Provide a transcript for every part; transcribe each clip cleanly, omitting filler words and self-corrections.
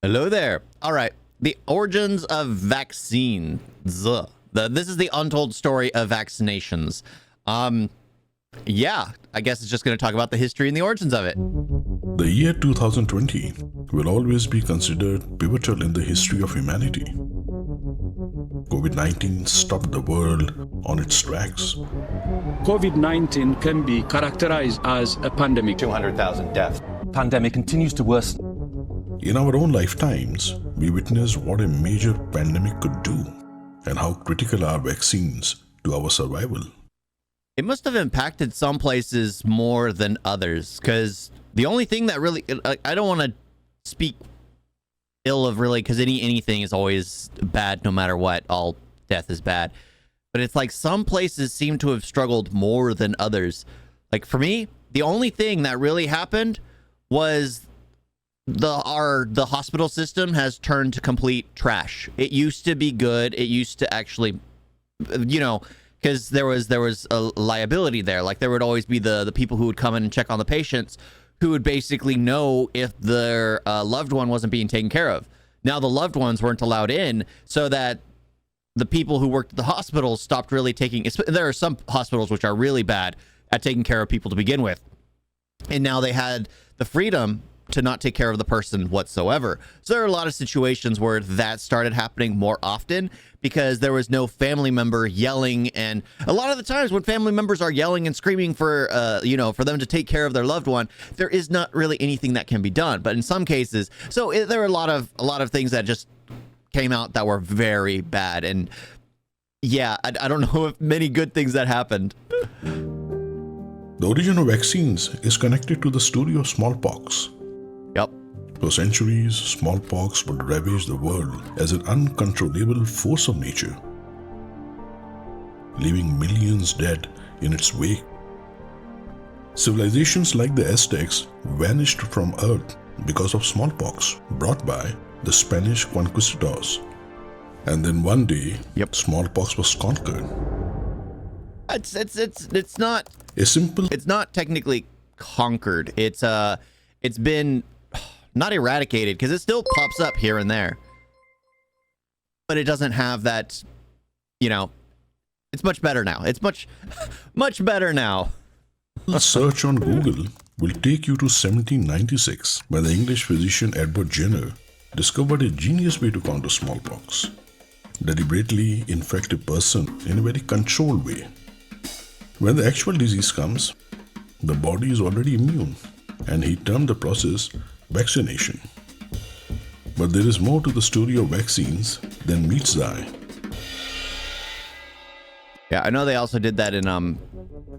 Hello there. All right. The origins of vaccines. This is the untold story of vaccinations. Yeah, I guess it's just going to talk about the history and the origins of it. The year 2020 will always be considered pivotal in the history of humanity. COVID-19 stopped the world on its tracks. COVID-19 can be characterized as a pandemic. 200,000 deaths. Pandemic continues to worsen. In our own lifetimes, we witnessed what a major pandemic could do and how critical are vaccines to our survival. It must have impacted some places more than others, because the only thing that really, I don't want to speak ill of really, because anything is always bad no matter what. All death is bad. But it's like some places seem to have struggled more than others. Like for me, the only thing that really happened was the hospital system has turned to complete trash. It used to be good. It used to actually, because there was a liability there. Like there would always be the people who would come in and check on the patients, who would basically know if their loved one wasn't being taken care of. Now the loved ones weren't allowed in, so that the people who worked at the hospitals stopped really taking. There are some hospitals which are really bad at taking care of people to begin with, and now they had the freedom to not take care of the person whatsoever. So there are a lot of situations where that started happening more often because there was no family member yelling. And a lot of the times when family members are yelling and screaming for, for them to take care of their loved one, there is not really anything that can be done. But in some cases, there are a lot of things that just came out that were very bad. And yeah, I don't know if many good things that happened. The origin of vaccines is connected to the story of smallpox. Yep. For centuries, smallpox would ravage the world as an uncontrollable force of nature, leaving millions dead in its wake. Civilizations like the Aztecs vanished from Earth because of smallpox brought by the Spanish conquistadors. And then one day, smallpox was conquered. It's not a simple. It's not technically conquered. It's been not eradicated, because it still pops up here and there, but it doesn't have that. It's much better now. It's much better now. A search on Google will take you to 1796, when the English physician Edward Jenner discovered a genius way to counter smallpox. Deliberately infect a person in a very controlled way. When the actual disease comes, the body is already immune, and he termed the process vaccination. But there is more to the story of vaccines than meets the eye. Yeah, I know they also did that in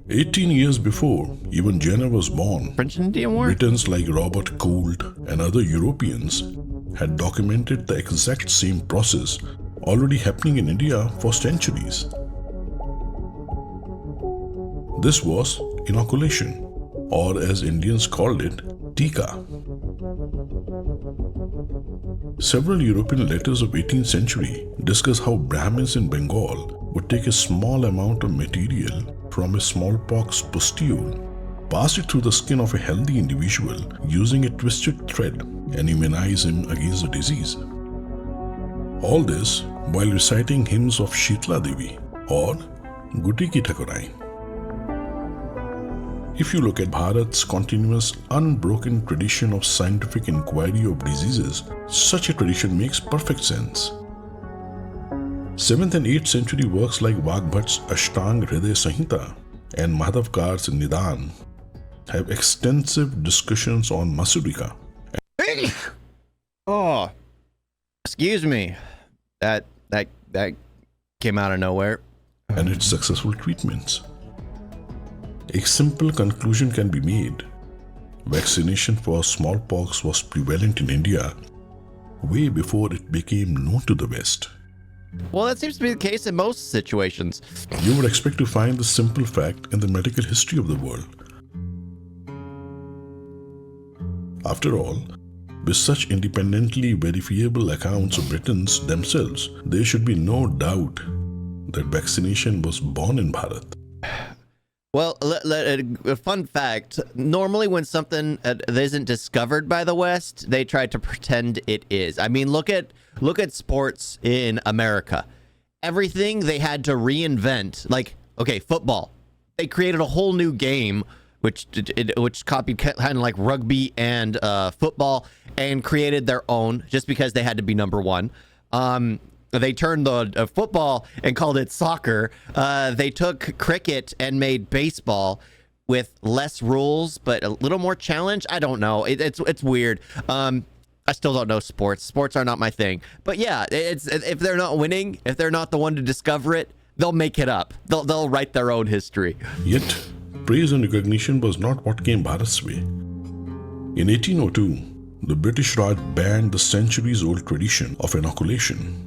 18 years before even Jenner was born, French and Indian War. Britons like Robert Gould and other Europeans had documented the exact same process already happening in India for centuries. This was inoculation, or as Indians called it, tika. Several European letters of 18th century discuss how Brahmins in Bengal would take a small amount of material from a smallpox pustule, pass it through the skin of a healthy individual using a twisted thread, and immunize him against the disease. All this while reciting hymns of Shitla Devi or Guti Ki Thakurai. If you look at Bharat's continuous, unbroken tradition of scientific inquiry of diseases, such a tradition makes perfect sense. 7th and 8th century works like Vagbhat's Ashtang Hriday Samhita and Madhavkar's Nidan have extensive discussions on Masurika. Oh, excuse me. That came out of nowhere. And its successful treatments. A simple conclusion can be made. Vaccination for smallpox was prevalent in India way before it became known to the West. Well, that seems to be the case in most situations. You would expect to find this simple fact in the medical history of the world. After all, with such independently verifiable accounts of Britons themselves, there should be no doubt that vaccination was born in Bharat. Well, a fun fact. Normally when something isn't discovered by the West, they try to pretend it is. I mean, look at sports in America. Everything they had to reinvent. Like, okay, football. They created a whole new game which copied kind of like rugby and football and created their own just because they had to be number one. They turned the football and called it soccer. They took cricket and made baseball with less rules, but a little more challenge. I don't know. It's weird. I still don't know sports. Sports are not my thing. But yeah, it's if they're not winning, if they're not the one to discover it, they'll make it up. They'll write their own history. Yet, praise and recognition was not what came Bharat's way. In 1802, the British Raj banned the centuries-old tradition of inoculation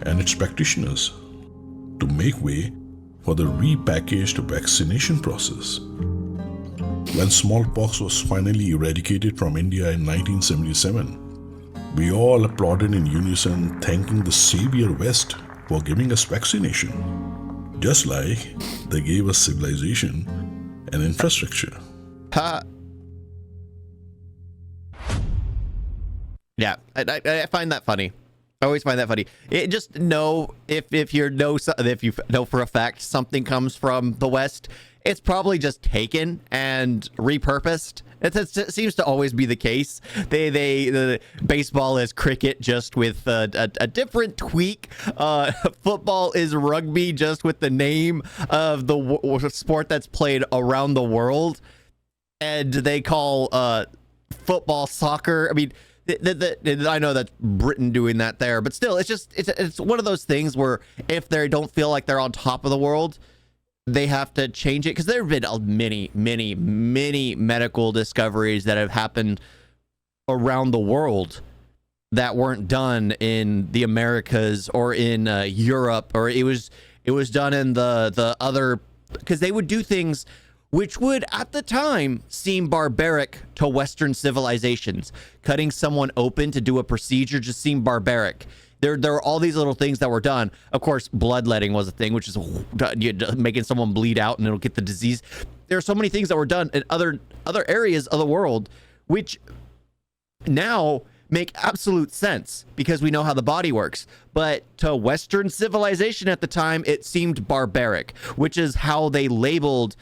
and its practitioners to make way for the repackaged vaccination process. When smallpox was finally eradicated from India in 1977, we all applauded in unison, thanking the savior West for giving us vaccination, just like they gave us civilization and infrastructure. Yeah, I find that funny. I always find that funny. Just know if you know for a fact something comes from the West, it's probably just taken and repurposed. It seems to always be the case. The baseball is cricket just with a different tweak. Football is rugby just with the name of the sport that's played around the world, and they call football soccer. I mean. I know that's Britain doing that there, but still, it's one of those things where if they don't feel like they're on top of the world, they have to change it, because there have been many medical discoveries that have happened around the world that weren't done in the Americas or in Europe, or it was done in the other, because they would do things which would, at the time, seem barbaric to Western civilizations. Cutting someone open to do a procedure just seemed barbaric. There are all these little things that were done. Of course, bloodletting was a thing, which is making someone bleed out and it'll get the disease. There are so many things that were done in other areas of the world, which now make absolute sense because we know how the body works. But to Western civilization at the time, it seemed barbaric, which is how they labeled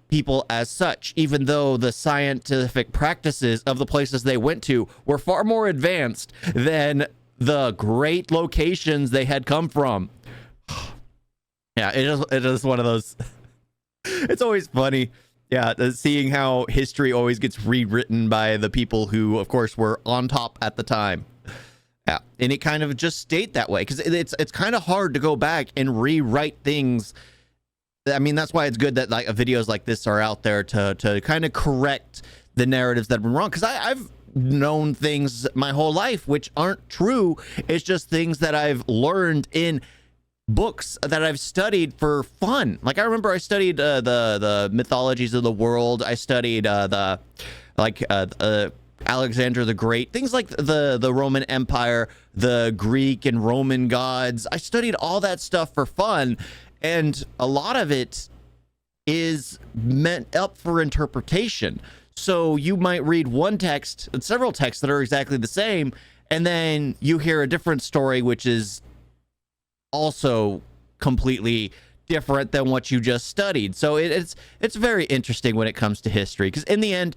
people as such, even though the scientific practices of the places they went to were far more advanced than the great locations they had come from. Yeah, it is one of those. It's always funny. Yeah, seeing how history always gets rewritten by the people who, of course, were on top at the time. Yeah, and it kind of just stayed that way because it's kind of hard to go back and rewrite things. I mean, that's why it's good that like videos like this are out there to kind of correct the narratives that have been wrong. Because I've known things my whole life which aren't true. It's just things that I've learned in books that I've studied for fun. Like I remember I studied the mythologies of the world. I studied Alexander the Great, things like the Roman Empire, the Greek and Roman gods. I studied all that stuff for fun. And a lot of it is meant up for interpretation. So you might read one text, several texts that are exactly the same, and then you hear a different story, which is also completely different than what you just studied. So it's very interesting when it comes to history, because in the end,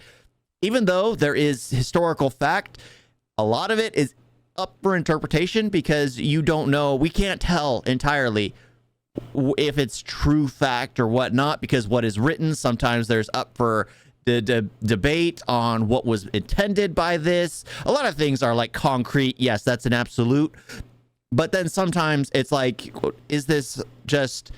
even though there is historical fact, a lot of it is up for interpretation because you don't know. We can't tell entirely if it's true fact or whatnot, because what is written, sometimes there's up for the debate on what was intended by this. A lot of things are like concrete. Yes, that's an absolute. But then sometimes it's like, is this just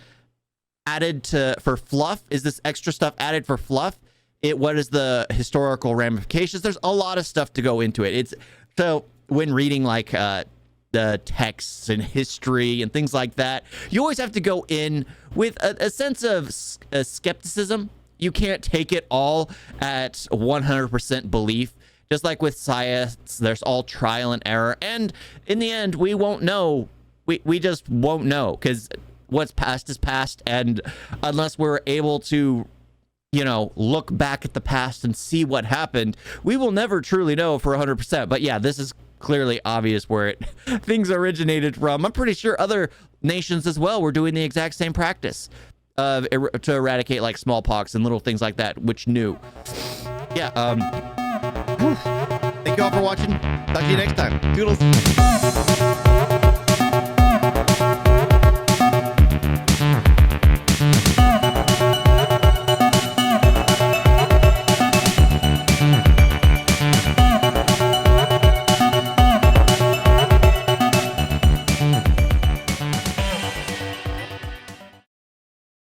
added for fluff? Is this extra stuff added for fluff? What is the historical ramifications? There's a lot of stuff to go into it. So when reading like the texts and history and things like that, you always have to go in with a sense of skepticism. You can't take it all at 100% belief. Just like with science, there's all trial and error. And in the end, we won't know. We just won't know, because what's past is past. And unless we're able to you know, look back at the past and see what happened, we will never truly know for 100%. But yeah, this is clearly obvious where things originated from. I'm pretty sure other nations as well were doing the exact same practice to eradicate like smallpox and little things like that, which knew. Yeah. Thank you all for watching. Talk to you next time. Toodles.